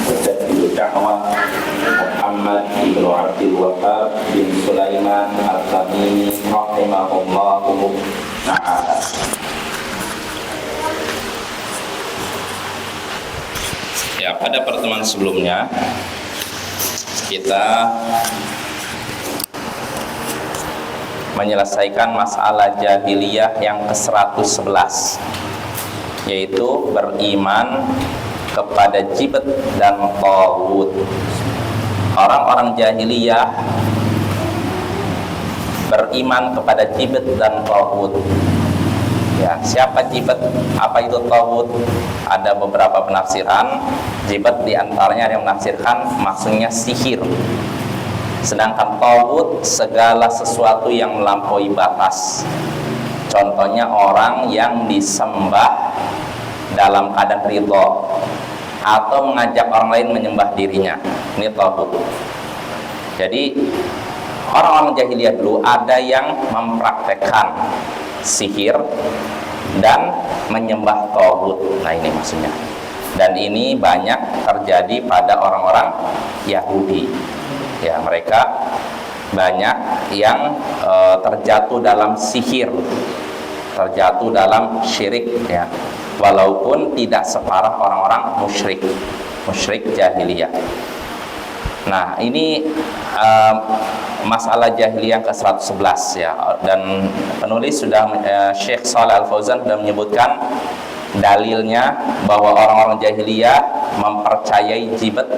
Mujaddid Da'wah Muhammad ibn Abdul Wahhab bin Sulaiman Al-Tamimi rahimahullahu ta'ala. Ya, pada pertemuan sebelumnya kita menyelesaikan masalah jahiliyah yang ke-111, yaitu beriman kepada jibt dan taghut. Orang-orang jahiliyah beriman kepada jibt dan taghut. Ya, siapa jibt? Apa itu taghut? Ada beberapa penafsiran. Jibt diantaranya ada yang menafsirkan maksudnya sihir. Sedangkan taghut segala sesuatu yang melampaui batas. Contohnya orang yang disembah dalam keadaan ridho atau mengajak orang lain menyembah dirinya. Ini taghut. Jadi orang-orang jahiliyah dulu ada yang mempraktekkan sihir dan menyembah taghut. Nah, ini maksudnya. Dan ini banyak terjadi pada orang-orang Yahudi. Ya, mereka banyak yang terjatuh dalam sihir, terjatuh dalam syirik, ya, walaupun tidak separah orang-orang musyrik jahiliyah. Nah, ini masalah jahiliyah ke-111, ya, dan penulis sudah Syekh Shalih Al-Fauzan sudah menyebutkan dalilnya bahwa orang-orang jahiliyah mempercayai jibt,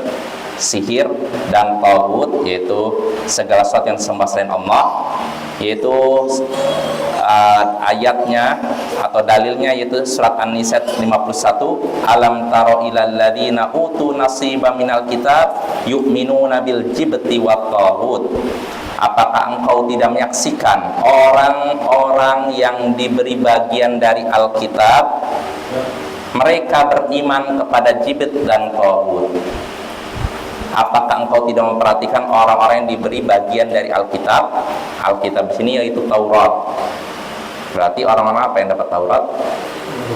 sihir dan taghut, yaitu segala sesuatu yang disembah selain Allah, yaitu ayatnya atau dalilnya yaitu surat An-Nisa 51, alam taro ilal ladzina utu nasiba minal kitab yu'minuna bil jibti wat taghut. Apakah engkau tidak menyaksikan orang-orang yang diberi bagian dari Alkitab, mereka beriman kepada jibt dan taghut? Apakah engkau tidak memperhatikan orang-orang yang diberi bagian dari Alkitab? Alkitab di sini yaitu Taurat. Berarti orang-orang apa yang dapat Taurat?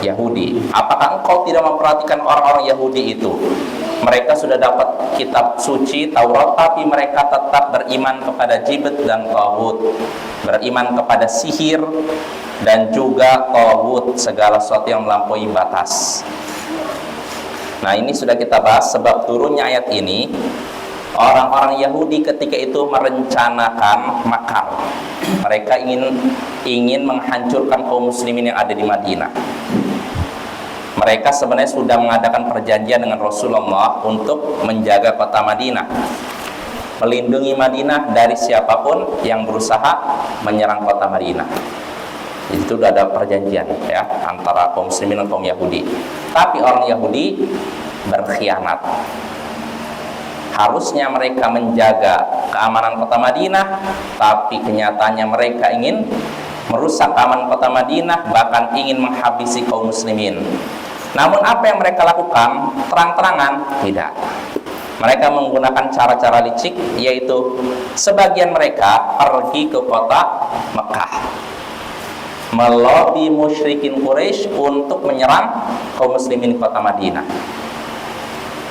Yahudi. Apakah engkau tidak memperhatikan orang-orang Yahudi itu? Mereka sudah dapat kitab suci Taurat, tapi mereka tetap beriman kepada jibt dan taghut, beriman kepada sihir dan juga taghut, segala sesuatu yang melampaui batas. Nah, ini sudah kita bahas sebab turunnya ayat ini. Orang-orang Yahudi ketika itu merencanakan makar. Mereka ingin menghancurkan kaum muslimin yang ada di Madinah. Mereka sebenarnya sudah mengadakan perjanjian dengan Rasulullah untuk menjaga kota Madinah, melindungi Madinah dari siapapun yang berusaha menyerang kota Madinah. Itu sudah ada perjanjian, ya, antara kaum muslimin dan kaum Yahudi. Tapi orang Yahudi berkhianat. Harusnya mereka menjaga keamanan kota Madinah, tapi kenyataannya mereka ingin merusak keamanan kota Madinah, bahkan ingin menghabisi kaum muslimin. Namun apa yang mereka lakukan? Terang-terangan? Tidak. Mereka menggunakan cara-cara licik, yaitu sebagian mereka pergi ke kota Mekah, melobi musyrikin Quraisy untuk menyerang kaum muslimin di kota Madinah.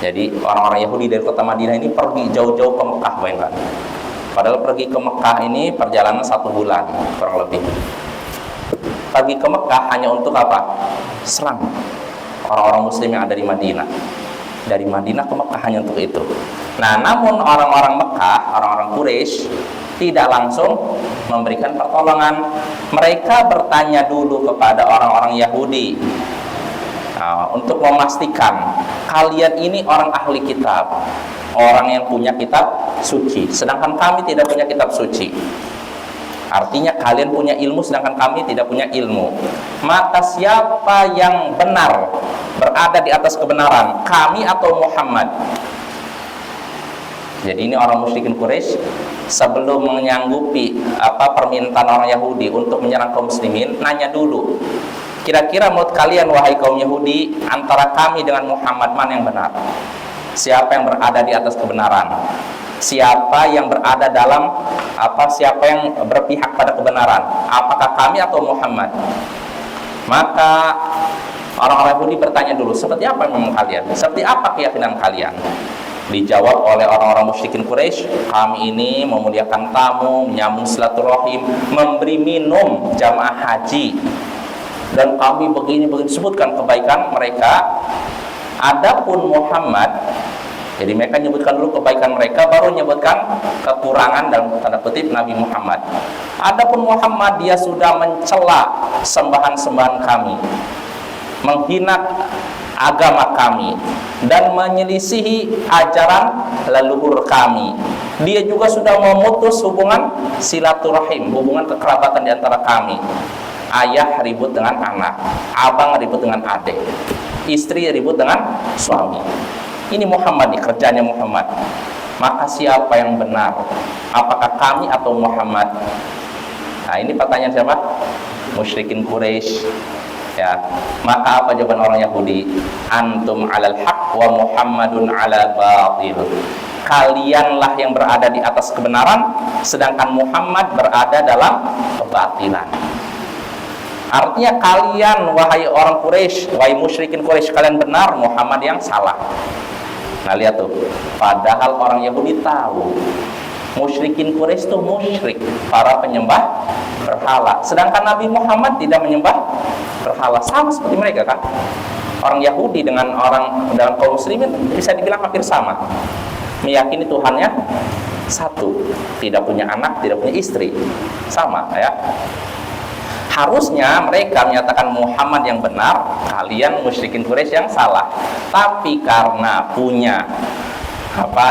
Jadi orang-orang Yahudi dari kota Madinah ini pergi jauh-jauh ke Mekah, bayangkan. Padahal pergi ke Mekah ini perjalanan 1 bulan kurang lebih. Pergi ke Mekah hanya untuk apa? Serang orang-orang muslim yang ada di Madinah. Dari Madinah ke Mekah hanya untuk itu. Nah, namun orang-orang Mekah, orang-orang Quraisy tidak langsung memberikan pertolongan. Mereka bertanya dulu kepada orang-orang Yahudi, untuk memastikan kalian ini orang ahli kitab, orang yang punya kitab suci, sedangkan kami tidak punya kitab suci. Artinya kalian punya ilmu sedangkan kami tidak punya ilmu. Maka siapa yang benar, berada di atas kebenaran, kami atau Muhammad? Jadi ini orang musyrikin Quraisy sebelum menyanggupi permintaan orang Yahudi untuk menyerang kaum muslimin, nanya dulu, kira-kira menurut kalian wahai kaum Yahudi, antara kami dengan Muhammad mana yang benar? Siapa yang berada di atas kebenaran? Siapa yang berada dalam siapa yang berpihak pada kebenaran? Apakah kami atau Muhammad? Maka Orang-orang Yahudi bertanya dulu, seperti apa memang kalian? Seperti apa keyakinan kalian? Dijawab oleh orang-orang musyrikin Quraisy, kami ini memuliakan tamu, menyambung silaturahim, memberi minum jamaah haji, dan kami begini sebutkan kebaikan mereka. Adapun Muhammad, jadi mereka menyebutkan dulu kebaikan mereka, baru menyebutkan kekurangan dalam tanda kutip Nabi Muhammad. Adapun Muhammad, dia sudah mencela sembahan-sembahan kami, menghina agama kami, dan menyelisihi ajaran leluhur kami. Dia juga sudah memutus hubungan silaturahim, hubungan kekerabatan di antara kami. Ayah ribut dengan anak, abang ribut dengan adik, istri ribut dengan suami. Ini Muhammad nih, kerjanya Muhammad. Maka siapa yang benar? Apakah kami atau Muhammad? Nah, ini pertanyaan siapa? Musyrikin Quraisy. Ya, maka apa jawaban orang Yahudi? Antum alal haq wa Muhammadun ala batil. Kalianlah yang berada di atas kebenaran, sedangkan Muhammad berada dalam kebatilan. Artinya kalian, wahai orang Quraisy, wahai musyrikin Quraisy, kalian benar, Muhammad yang salah. Nah, lihat tuh, padahal orang Yahudi tahu musyrikin Quraisy itu musyrik, para penyembah berhala. Sedangkan Nabi Muhammad tidak menyembah berhala, sama seperti mereka kan. Orang Yahudi dengan orang dalam kaum muslimin bisa dibilang hampir sama. Meyakini Tuhannya satu, tidak punya anak, tidak punya istri. Sama ya. Harusnya mereka menyatakan Muhammad yang benar, kalian musyrikin Quraisy yang salah. Tapi karena punya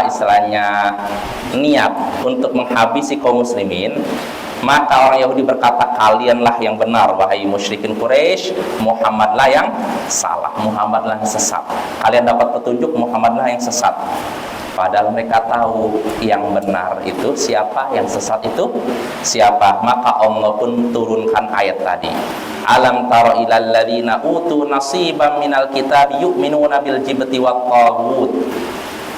istilahnya niat untuk menghabisi kaum muslimin, maka orang Yahudi berkata, kalianlah yang benar wahai musyrikin Quraisy, Muhammadlah yang salah, Muhammadlah yang sesat. Kalian dapat petunjuk, Muhammadlah yang sesat. Padahal mereka tahu yang benar itu siapa, yang sesat itu siapa. Maka Allah pun turunkan ayat tadi. Alam tara ilal ladzina utu nasiban minal kitab yu'minuna bil jibti wat taghut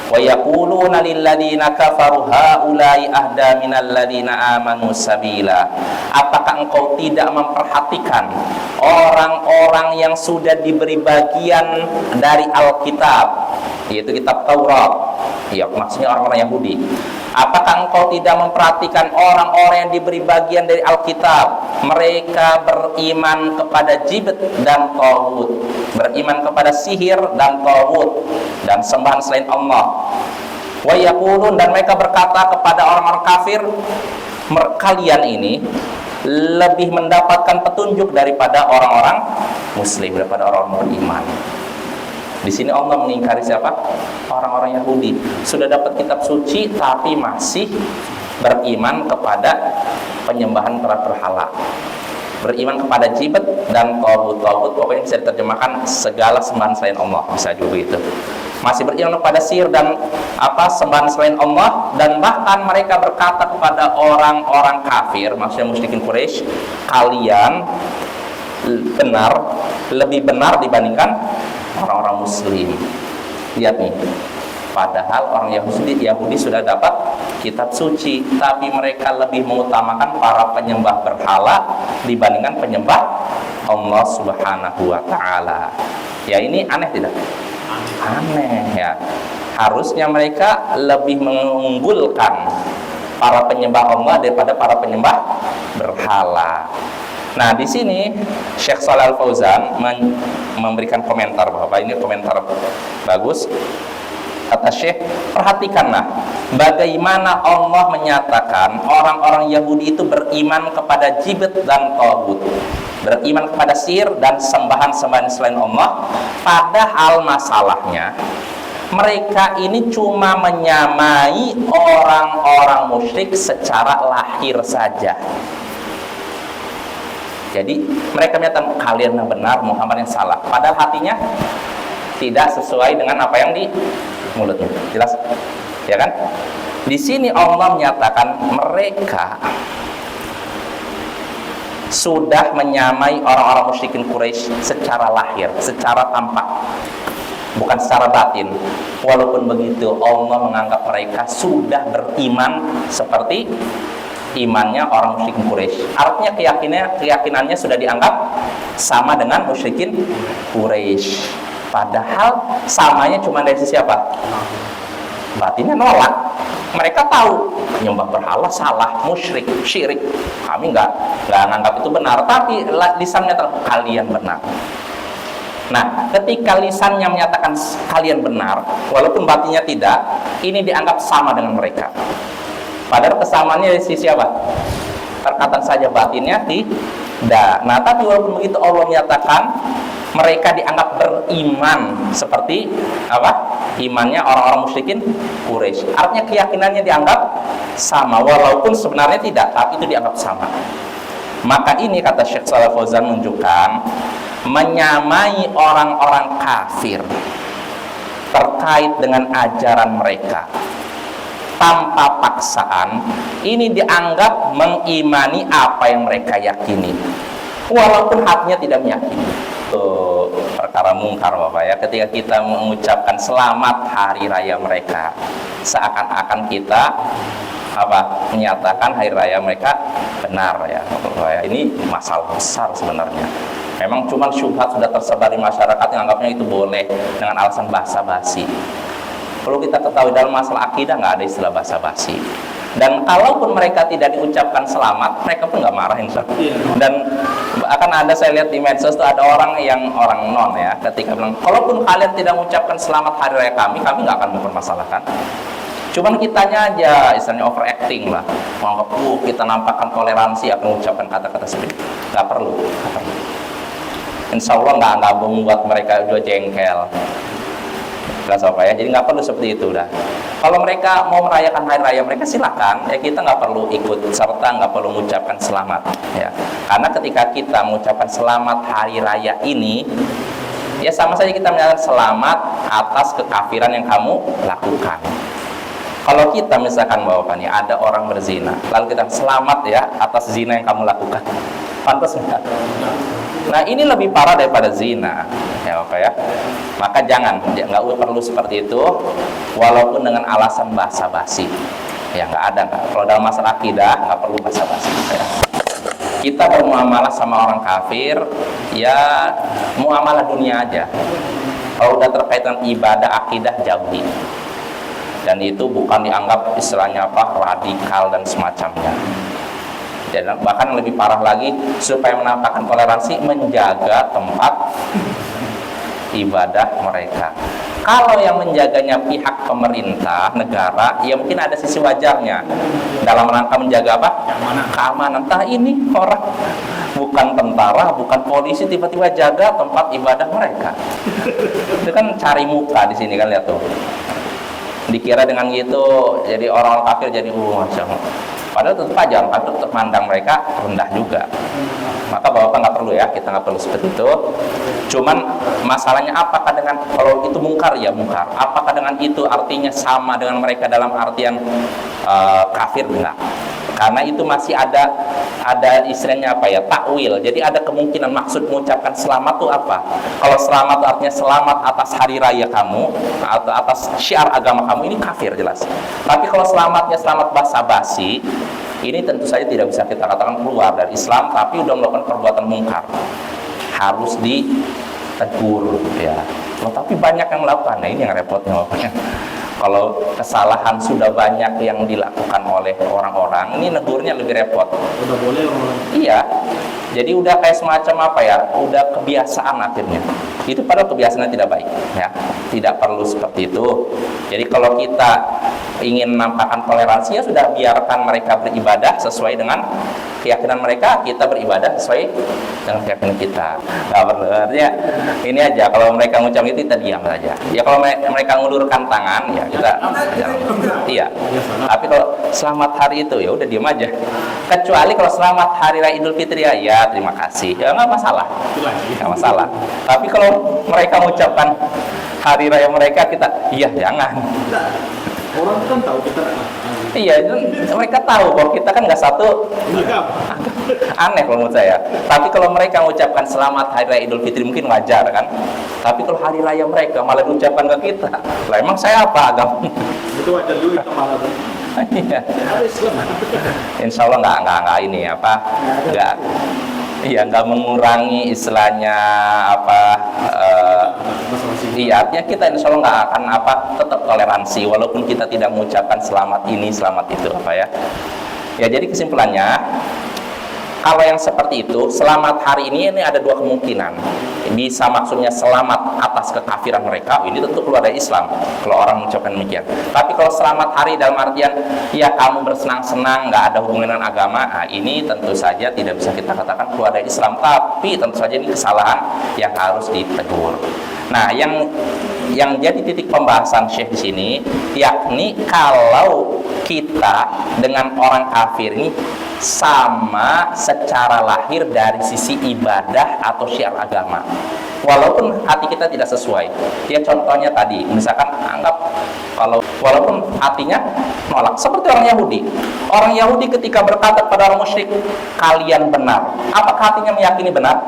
wa yaquluna lil ladzina kafaru haula'i ahda minal ladzina amanu sabila. Apakah engkau tidak memperhatikan orang-orang yang sudah diberi bagian dari Alkitab, yaitu kitab Taurat? Ya, maksudnya orang-orang Yahudi. Apakah engkau tidak memperhatikan orang-orang yang diberi bagian dari Alkitab? Mereka beriman kepada jibt dan taghut, beriman kepada sihir dan taghut, dan sembahan selain Allah. Wa yaqulun, dan mereka berkata kepada orang-orang kafir, kalian ini lebih mendapatkan petunjuk daripada orang-orang muslim, daripada orang-orang beriman. Di sini Allah mengingkari siapa? Orang-orang Yahudi. Sudah dapat kitab suci tapi masih beriman kepada penyembahan para berhala, beriman kepada jibat dan taghut. Pokoknya bisa diterjemahkan segala sembahan selain Allah, bisa juga begitu. Masih beriman kepada sihir dan sembahan selain Allah, dan bahkan mereka berkata kepada orang-orang kafir, maksudnya musyrikin Quraisy, kalian lebih benar dibandingkan orang-orang muslim. Lihat nih, padahal orang Yahudi sudah dapat kitab suci, tapi mereka lebih mengutamakan para penyembah berhala dibandingkan penyembah Allah Subhanahu wa taala. Ya, ini aneh tidak? Aneh ya. Harusnya mereka lebih mengunggulkan para penyembah Allah daripada para penyembah berhala. Nah, di sini Syekh Shalal Fauzan memberikan komentar, bahwa ini komentar bagus. Kata Syekh, perhatikanlah bagaimana Allah menyatakan orang-orang Yahudi itu beriman kepada jibt dan taghut, beriman kepada sihir dan sembahan-sembahan selain Allah. Padahal masalahnya mereka ini cuma menyamai orang-orang musyrik secara lahir saja. Jadi mereka menyatakan kalian yang benar, Muhammad yang salah. Padahal hatinya tidak sesuai dengan apa yang di mulutnya. Jelas? Ya kan? Di sini Allah menyatakan mereka sudah menyamai orang-orang musyrikin Quraisy secara lahir, secara tampak, bukan secara batin. Walaupun begitu, Allah menganggap mereka sudah beriman seperti imannya orang musyrikin Quraisy. Artinya keyakinannya sudah dianggap sama dengan musyrikin Quraisy. Padahal samanya cuma dari sisi apa? Batinnya nolak. Mereka tahu nyembah berhala salah, musyrik, syirik. Kami nggak nganggap itu benar, tapi lisannya kalian benar. Nah, ketika lisannya menyatakan kalian benar, walaupun batinnya tidak, ini dianggap sama dengan mereka. Padahal kesamaannya dari sisi apa? Perkataan saja, batinnya tidak. Nah, tapi walaupun begitu Allah menyatakan mereka dianggap beriman seperti apa? Imannya orang-orang musyrikin Quraisy. Artinya keyakinannya dianggap sama, walaupun sebenarnya tidak, tapi itu dianggap sama. Maka ini kata Syekh Shalih Fauzan menunjukkan menyamai orang-orang kafir terkait dengan ajaran mereka tanpa paksaan, ini dianggap mengimani apa yang mereka yakini walaupun hatinya tidak meyakini. Itu perkara mungkar Bapak ya, ketika kita mengucapkan selamat hari raya mereka, seakan-akan kita menyatakan hari raya mereka benar ya. Ini masalah besar sebenarnya. Memang cuma syubhat sudah tersebar di masyarakat yang anggapnya itu boleh dengan alasan basa-basi. Perlu kita ketahui dalam masalah akidah nggak ada istilah basa-basi. Dan kalaupun mereka tidak diucapkan selamat, mereka pun nggak marah insya Allah. Dan akan ada, saya lihat di medsos itu ada orang non ya, ketika bilang, kalaupun kalian tidak mengucapkan selamat hari raya kami nggak akan mempermasalahkan. Cuman kitanya aja istilahnya overacting lah, menganggap kita nampakkan toleransi akan mengucapkan kata-kata seperti itu. Nggak perlu. Insya Allah nggak membuat mereka juga jengkel. Ya, jadi nggak perlu seperti itu dah. Kalau mereka mau merayakan hari raya mereka silakan, ya kita nggak perlu ikut serta, nggak perlu mengucapkan selamat ya. Karena ketika kita mengucapkan selamat hari raya ini, ya sama saja kita menyatakan selamat atas kekafiran yang kamu lakukan. Kalau kita misalkan Bapak nih ada orang berzina, lalu kita selamat ya atas zina yang kamu lakukan, pantas enggak? Nah ini lebih parah daripada zina ya Bapak ya. Maka nggak perlu seperti itu, walaupun dengan alasan basa-basi ya, nggak. Kalau dalam masalah akidah nggak perlu basa-basi ya. Kita bermuamalah sama orang kafir ya, muamalah dunia aja. Kalau udah terkait dengan ibadah akidah jauhi, dan itu bukan dianggap istilahnya radikal dan semacamnya. Dan bahkan lebih parah lagi, supaya menampakkan toleransi, menjaga tempat ibadah mereka. Kalau yang menjaganya pihak pemerintah negara, ya mungkin ada sisi wajarnya dalam rangka menjaga keamanan. Entah ini orang bukan tentara, bukan polisi, tiba-tiba jaga tempat ibadah mereka. Itu kan cari muka di sini kan, lihat tuh. Dikira dengan gitu jadi orang kafir, jadi masya Allah. Padahal tetap aja orang kafir tetap mandang mereka rendah juga. Maka Bapak nggak perlu ya, kita nggak perlu seperti itu. Cuman masalahnya apakah dengan, kalau itu mungkar ya mungkar, apakah dengan itu artinya sama dengan mereka dalam artian kafir? Enggak. Karena itu masih ada istilahnya takwil. Jadi ada kemungkinan maksud mengucapkan selamat itu apa. Kalau selamat itu artinya selamat atas hari raya kamu atau atas syiar agama kamu, ini kafir jelas. Tapi kalau selamatnya selamat basa-basi, ini tentu saja tidak bisa kita katakan keluar dari Islam, tapi sudah melakukan perbuatan mungkar, harus ditegur ya. Tapi banyak yang melakukan. Nah ini yang repotnya Bapaknya. Kalau kesalahan sudah banyak yang dilakukan oleh orang-orang, ini negurnya lebih repot. Udah boleh orang. Iya. Jadi udah kayak semacam udah kebiasaan akhirnya. Itu padahal kebiasaannya tidak baik ya. Tidak perlu seperti itu. Jadi kalau kita ingin menampakkan toleransi, ya sudah biarkan mereka beribadah sesuai dengan keyakinan mereka, kita beribadah sesuai dengan keyakinan kita. Nggak perlu, artinya ini aja, kalau mereka mengucap itu kita diam saja. Ya kalau mereka mengulurkan tangan, ya kita iya. Tapi kalau selamat hari itu, ya udah diam aja. Kecuali kalau selamat hari raya Idul Fitri, ya terima kasih, ya nggak masalah, nggak masalah. Tapi kalau mereka mengucapkan hari raya mereka, kita iya jangan. Orang kan tahu kita. Iya, mereka tahu bahwa kita kan nggak satu. Aneh kalau menurut saya. Tapi kalau mereka mengucapkan selamat hari raya Idul Fitri mungkin wajar kan. Tapi kalau hari raya mereka malah diucapkan ke kita, lah emang saya apa agama? Itu wajar juga malah. Iya. Ada Islam. Insya Allah nggak ini apa, nggak, iya nggak mengurangi istilahnya apa. Masalah sih. Iya, artinya kita insya Allah nggak akan apa, tetap toleransi walaupun kita tidak mengucapkan selamat ini, selamat itu apa ya. Ya jadi kesimpulannya, kalau yang seperti itu, selamat hari ini ada dua kemungkinan. Bisa maksudnya selamat atas kekafiran mereka, ini tentu keluar dari Islam kalau orang mengucapkan demikian. Tapi kalau selamat hari dalam artian ya kamu bersenang-senang, nggak ada hubungan dengan agama, nah, ini tentu saja tidak bisa kita katakan keluar dari Islam. Tapi tentu saja ini kesalahan yang harus ditegur. Nah, yang jadi titik pembahasan Syekh di sini, yakni kalau kita dengan orang kafir ini sama secara lahir dari sisi ibadah atau syiar agama, walaupun hati kita tidak sesuai. Ya contohnya tadi, misalkan anggap kalau walaupun hatinya nolak, seperti orang Yahudi. Orang Yahudi ketika berkata kepada orang musyrik, kalian benar. Apakah hatinya meyakini benar?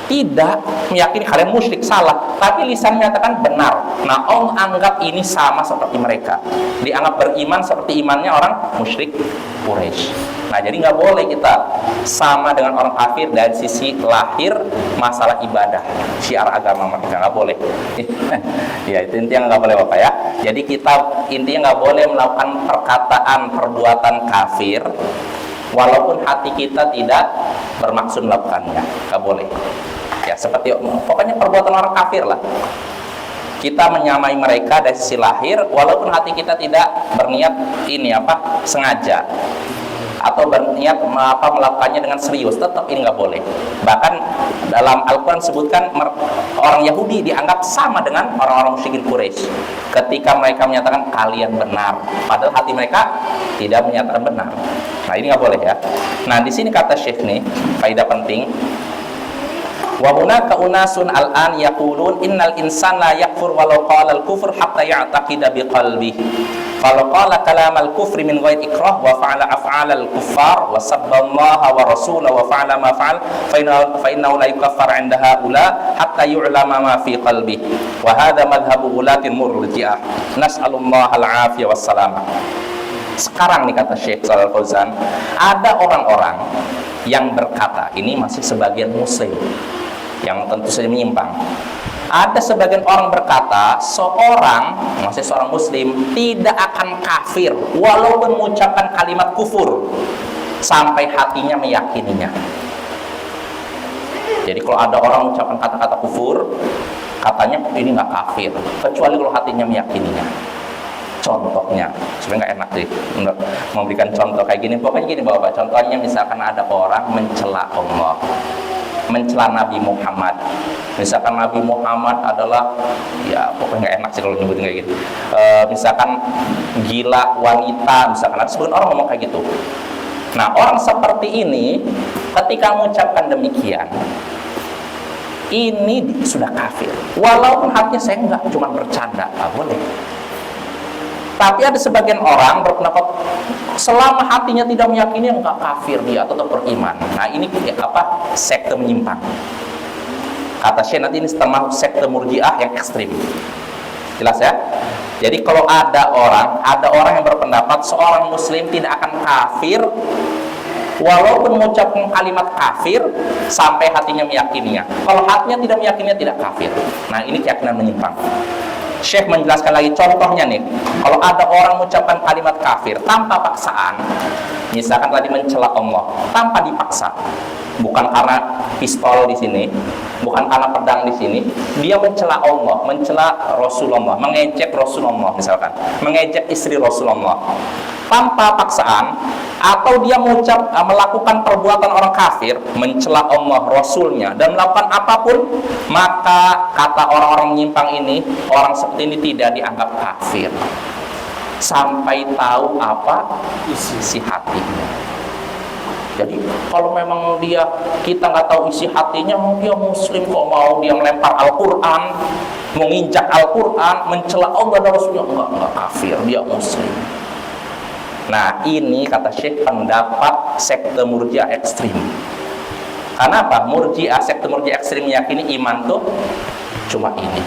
Tidak meyakini kalian musyrik, salah. Tapi lisan menyatakan benar. Nah, Allah anggap ini sama seperti mereka. Dianggap beriman seperti imannya orang musyrik Quraisy. Nah, jadi nggak boleh kita sama dengan orang kafir dari sisi lahir masalah ibadah, syiar agama mereka, nggak boleh. Ya, itu intinya nggak boleh Bapak ya. Jadi kita intinya nggak boleh melakukan perkataan, perbuatan kafir walaupun hati kita tidak bermaksud melakukannya, nggak boleh. Ya, seperti pokoknya perbuatan orang kafir lah. Kita menyamai mereka dari sisi lahir walaupun hati kita tidak berniat ini apa sengaja atau berniat melakukannya dengan serius, tetap ini nggak boleh. Bahkan dalam Al-Quran sebutkan orang Yahudi dianggap sama dengan orang-orang musyrikin Quraisy ketika mereka menyatakan kalian benar, padahal hati mereka tidak menyatakan benar. Nah, ini nggak boleh ya. Nah, di sini kata Syekh nih, faedah penting. Wa hunaka unasun al-an yaqulun innal insana la yakfur walau qala al-kufr hatta ya'taqida biqalbihi. Kalau qala kalam al-kufri min ghairi ikrah wa fa'ala af'al al-kuffar wa sabba Allah wa rasulahu wa fa'ala ma fa'al fa innahu la yukaffar 'inda haula hatta yu'lama ma fi qalbi. Wa hadha madhhabu ghulatin murji'ah. Nas'alullaha al-'afiyah was-salamah. Sekarang nih kata Syekh Shalal Fauzan, ada orang-orang yang berkata, ini masih sebagian muslim yang tentu saja menyimpang. Ada sebagian orang berkata, seorang, masih seorang muslim, tidak akan kafir walaupun mengucapkan kalimat kufur sampai hatinya meyakininya. Jadi kalau ada orang mengucapkan kata-kata kufur, katanya ini nggak kafir, kecuali kalau hatinya meyakininya. Contohnya, sebenarnya nggak enak sih memberikan contoh kayak gini. Pokoknya gini Bapak, contohnya misalkan ada orang mencela Allah, mencela Nabi Muhammad. Misalkan Nabi Muhammad adalah, ya pokoknya nggak enak sih kalau nyebutin kayak gitu. Misalkan gila wanita, misalkan ada sebagian orang ngomong kayak gitu. Nah, orang seperti ini ketika mengucapkan demikian, ini sudah kafir. Walaupun hatinya saya nggak, cuma bercanda, nggak boleh. Tapi ada sebagian orang berpendapat selama hatinya tidak meyakini, enggak kafir, dia tetap beriman. Nah, ini apa? Sekte menyimpang. Kata Syekh nanti ini termasuk sekte murji'ah yang ekstrim. Jelas ya? Jadi kalau ada orang yang berpendapat seorang muslim tidak akan kafir walaupun mengucapkan kalimat kafir sampai hatinya meyakininya. Kalau hatinya tidak meyakininya, tidak kafir. Nah, ini keyakinan menyimpang. Syekh menjelaskan lagi contohnya nih, kalau ada orang mengucapkan kalimat kafir tanpa paksaan, misalkan tadi mencela Allah tanpa dipaksa, bukan karena pistol di sini, bukan karena pedang di sini, dia mencela Allah, mencela Rasulullah, mengejek Rasulullah misalkan, mengejek istri Rasulullah tanpa paksaan, atau dia melakukan perbuatan orang kafir, mencela Allah, Rasulnya, dan melakukan apapun, maka kata orang-orang menyimpang ini, orang seperti ini tidak dianggap kafir sampai tahu apa isi hatinya. Jadi kalau memang kita nggak tahu isi hatinya, dia muslim kok mau dia melempar Al-Quran, menginjak Al-Quran, mencela Allah dan Rasulnya, enggak kafir, dia muslim. Nah, ini kata Syekh pendapat sekte murji'ah ekstrim. Karena apa? Sekte murji'ah ekstrim meyakini iman tuh cuma ini.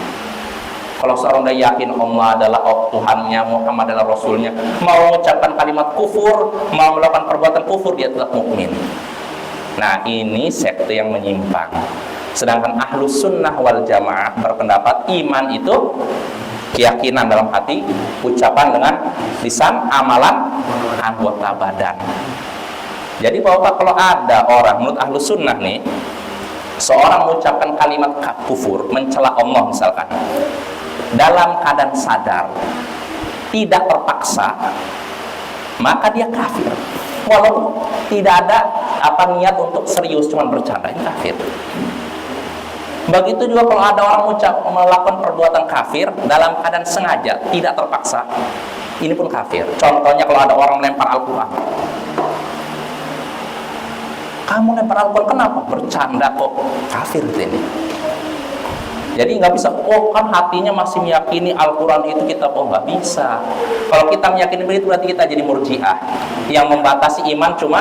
Kalau seorang udah yakin Allah adalah Tuhannya, Muhammad adalah Rasulnya, mau mengucapkan kalimat kufur, mau melakukan perbuatan kufur, dia tetap mukmin. Nah, ini sekte yang menyimpang. Sedangkan Ahlus Sunnah wal Jamaah berpendapat iman itu keyakinan dalam hati, ucapan dengan lisan, amalan anggota badan. Jadi Bapak, kalau ada orang menurut Ahlus Sunnah nih, seorang mengucapkan kalimat kufur, mencela Allah misalkan, dalam keadaan sadar, tidak terpaksa, maka dia kafir. Walaupun tidak ada niat untuk serius, cuma bercanda, ini kafir. Begitu juga kalau ada orang melakukan perbuatan kafir dalam keadaan sengaja, tidak terpaksa, ini pun kafir. Contohnya kalau ada orang melempar Al-Quran. Kamu lempar Al-Quran kenapa? Bercanda kok, kafir ini. Jadi nggak bisa, kan hatinya masih meyakini Al-Quran itu kitab. Nggak bisa. Kalau kita meyakini begitu berarti kita jadi murjiah yang membatasi iman cuma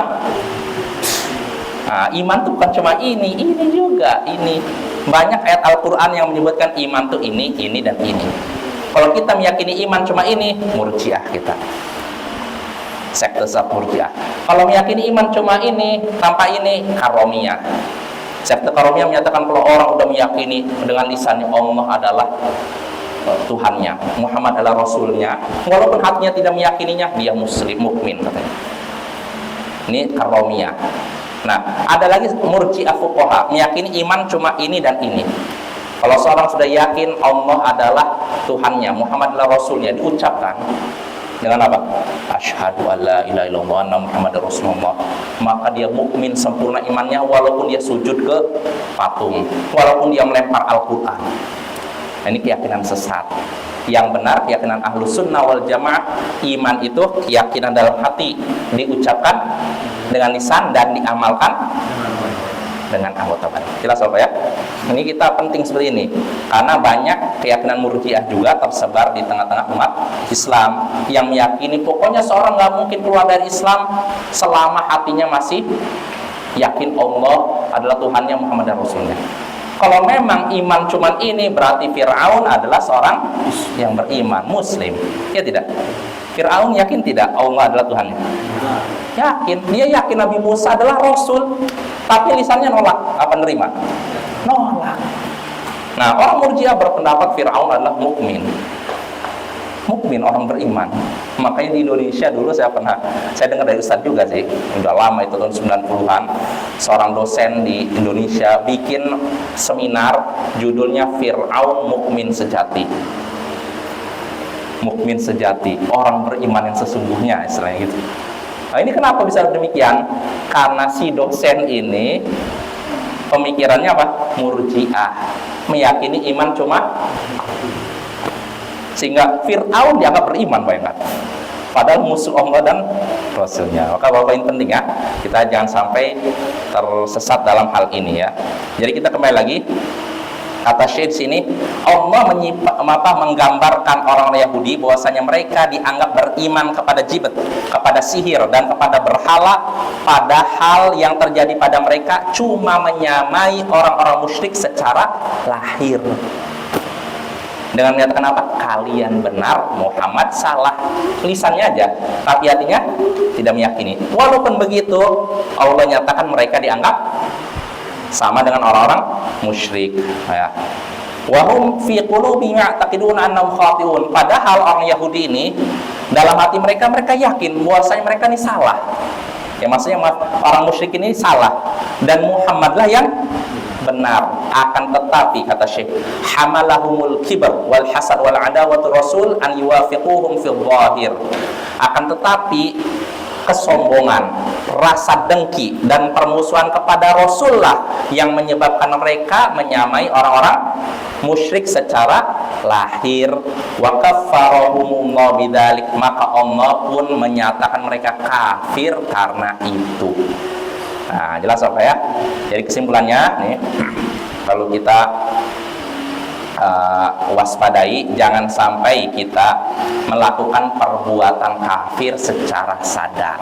iman tuh bukan cuma ini juga ini. Banyak ayat Al-Quran yang menyebutkan iman tuh ini dan ini. Kalau kita meyakini iman cuma ini, murjiah kita, sekte murjiah. Kalau meyakini iman cuma ini tanpa ini, karomiyah. Sekte karomiyah menyatakan kalau orang udah meyakini dengan lisannya Allah adalah Tuhannya, Muhammad adalah Rasulnya, walaupun hatinya tidak meyakininya, dia muslim, mukmin katanya. Ini karomiyah. Nah, ada lagi murji'ah fuqaha, meyakini iman cuma ini dan ini. Kalau seorang sudah yakin Allah adalah Tuhannya, Muhammad adalah Rasulnya, diucapkan dengan apa? Asyhadu alla ilaha illallah wa anna Muhammadar Rasulullah. Maka dia mukmin sempurna imannya walaupun dia sujud ke patung, walaupun dia melempar Al-Qur'an. Nah, ini keyakinan sesat. Yang benar keyakinan Ahlus Sunnah wal Jamaah, iman itu keyakinan dalam hati, diucapkan dengan lisan dan diamalkan dengan anggota badan. Jelas Bapak ya? Ini kita penting seperti ini karena banyak keyakinan murjiah juga tersebar di tengah-tengah umat Islam yang meyakini pokoknya seorang nggak mungkin keluar dari Islam selama hatinya masih yakin Allah adalah Tuhannya, Muhammad dan Rasulnya. Kalau memang iman cuman ini, berarti Fir'aun adalah seorang yang beriman, muslim. Ya tidak? Fir'aun yakin tidak Allah adalah Tuhannya? Yakin. Dia yakin Nabi Musa adalah Rasul, tapi lisannya nolak. Apa nerima? Nolak. Nah, orang Murji'ah berpendapat Fir'aun adalah mukmin. Mukmin, orang beriman. Makanya di Indonesia dulu saya dengar dari Ustadz juga sih, udah lama itu tahun 90-an, seorang dosen di Indonesia bikin seminar judulnya Fir'aun Mukmin Sejati. Mukmin sejati, orang beriman yang sesungguhnya, istilahnya gitu. Nah, ini kenapa bisa demikian? Karena si dosen ini pemikirannya apa? Murji'ah, meyakini iman cuma, sehingga Fir'aun dianggap beriman, bayangkan. Padahal musuh Allah dan Rasulnya. Maka Bapak ini penting ya, kita jangan sampai tersesat dalam hal ini ya. Jadi kita kembali lagi, kata Syekh sini, Allah menggambarkan orang-orang Yahudi bahwasanya mereka dianggap beriman kepada jibat, kepada sihir dan kepada berhala, padahal yang terjadi pada mereka cuma menyamai orang-orang musyrik secara lahir. Dengan menyatakan apa? Kalian benar, Muhammad salah. Lisannya aja, tapi hatinya tidak meyakini. Walaupun begitu, Allah nyatakan mereka dianggap sama dengan orang-orang musyrik. Ya. Wahum fi qulubihim ya'taqiduna annahum khati'un. Padahal orang Yahudi ini dalam hati mereka yakin bahwasanya mereka ini salah. Ya, maksudnya orang musyrik ini salah dan Muhammadlah yang benar. Akan tetapi kata Syekh, hamalahumul kibr wal hasad wal adawatu rasul an yuwafiquhum fil zahir. Akan tetapi kesombongan, rasa dengki dan permusuhan kepada Rasulullah yang menyebabkan mereka menyamai orang-orang musyrik secara lahir. Wa kaffarahumullah bidzalik, maka Allah pun menyatakan mereka kafir karena itu. Nah, jelas apa ya? Jadi kesimpulannya nih, kalau kita waspadai, jangan sampai kita melakukan perbuatan kafir secara sadar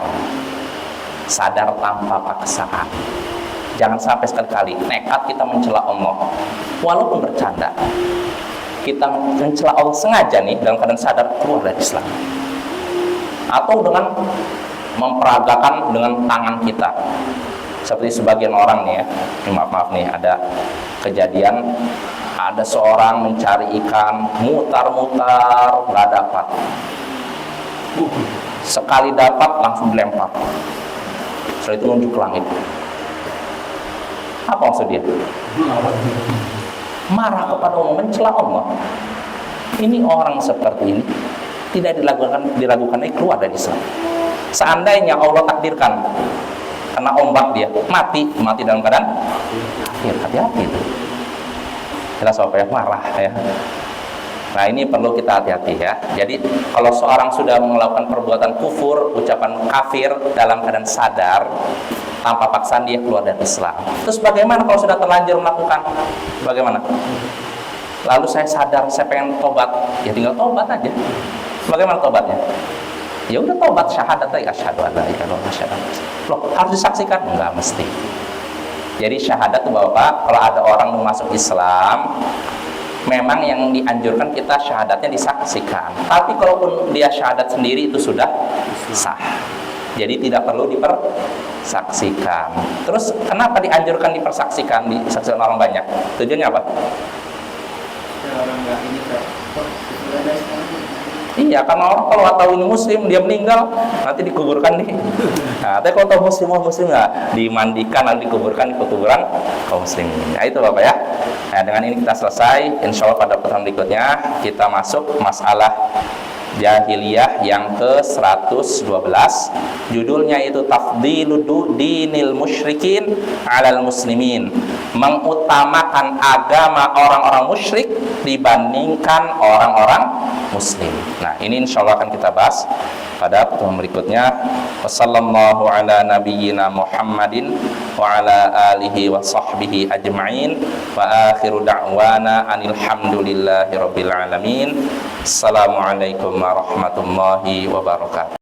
tanpa paksaan. Jangan sampai sekali-kali nekat kita mencela Allah walaupun bercanda. kita mencela Allah sengaja nih dalam keadaan sadar keluar dari Islam, atau dengan memperagakan dengan tangan kita seperti sebagian orang nih ya, maaf nih, ada kejadian ada seorang mencari ikan mutar-mutar nggak dapat, sekali dapat langsung dilempar, setelah itu nunjuk ke langit. Apa maksud dia? Marah kepada Allah, mencela Allah. Ini orang seperti ini tidak diragukan keluar dari Islam. Seandainya Allah takdirkan kena ombak dia mati dalam keadaan kafir, hati-hati itu. Jelas apa ya, marah ya. Nah ini perlu kita hati-hati ya. Jadi kalau seorang sudah melakukan perbuatan kufur, ucapan kafir dalam keadaan sadar, tanpa paksaan dia keluar dari Islam. Terus bagaimana kalau sudah terlanjur melakukan? Bagaimana? Lalu saya sadar, saya pengen tobat, ya tinggal tobat aja. Bagaimana tobatnya? Ya udah tobat, syahadat aja, asyhadu an la ilaha illallah, asyhadu anna Muhammadan rasulullah. Loh, harus disaksikan? Enggak mesti. Jadi syahadat itu Bapak, kalau ada orang mau masuk Islam, memang yang dianjurkan kita syahadatnya disaksikan. Tapi kalaupun dia syahadat sendiri itu sudah sah. Jadi tidak perlu dipersaksikan. Terus kenapa dianjurkan dipersaksikan, disaksikan orang banyak? Tujuannya apa? Orang nggak ini kayak Iya, karena orang kalau tahu ini muslim, dia meninggal, nanti dikuburkan nih. Nah, tapi kalau tahu muslim nggak, dimandikan dan dikuburkan di kuburan kaum muslimin. Nah, itu Bapak ya. Nah, dengan ini kita selesai. Insya Allah pada pertemuan berikutnya kita masuk masalah jahiliyah yang ke-112. Judulnya itu Tafdilu Dinil Musyrikin 'alal Muslimin. Mengutamakan agama orang-orang musyrik dibandingkan orang-orang muslim. Nah, ini insya Allah akan kita bahas pada pertemuan berikutnya. Wassallallahu ala nabiyyina Muhammadin wa ala alihi wa sahbihi ajma'in. Wa akhiru da'wana anil hamdulillahi rabbil alamin. Assalamualaikum warahmatullahi wabarakatuh.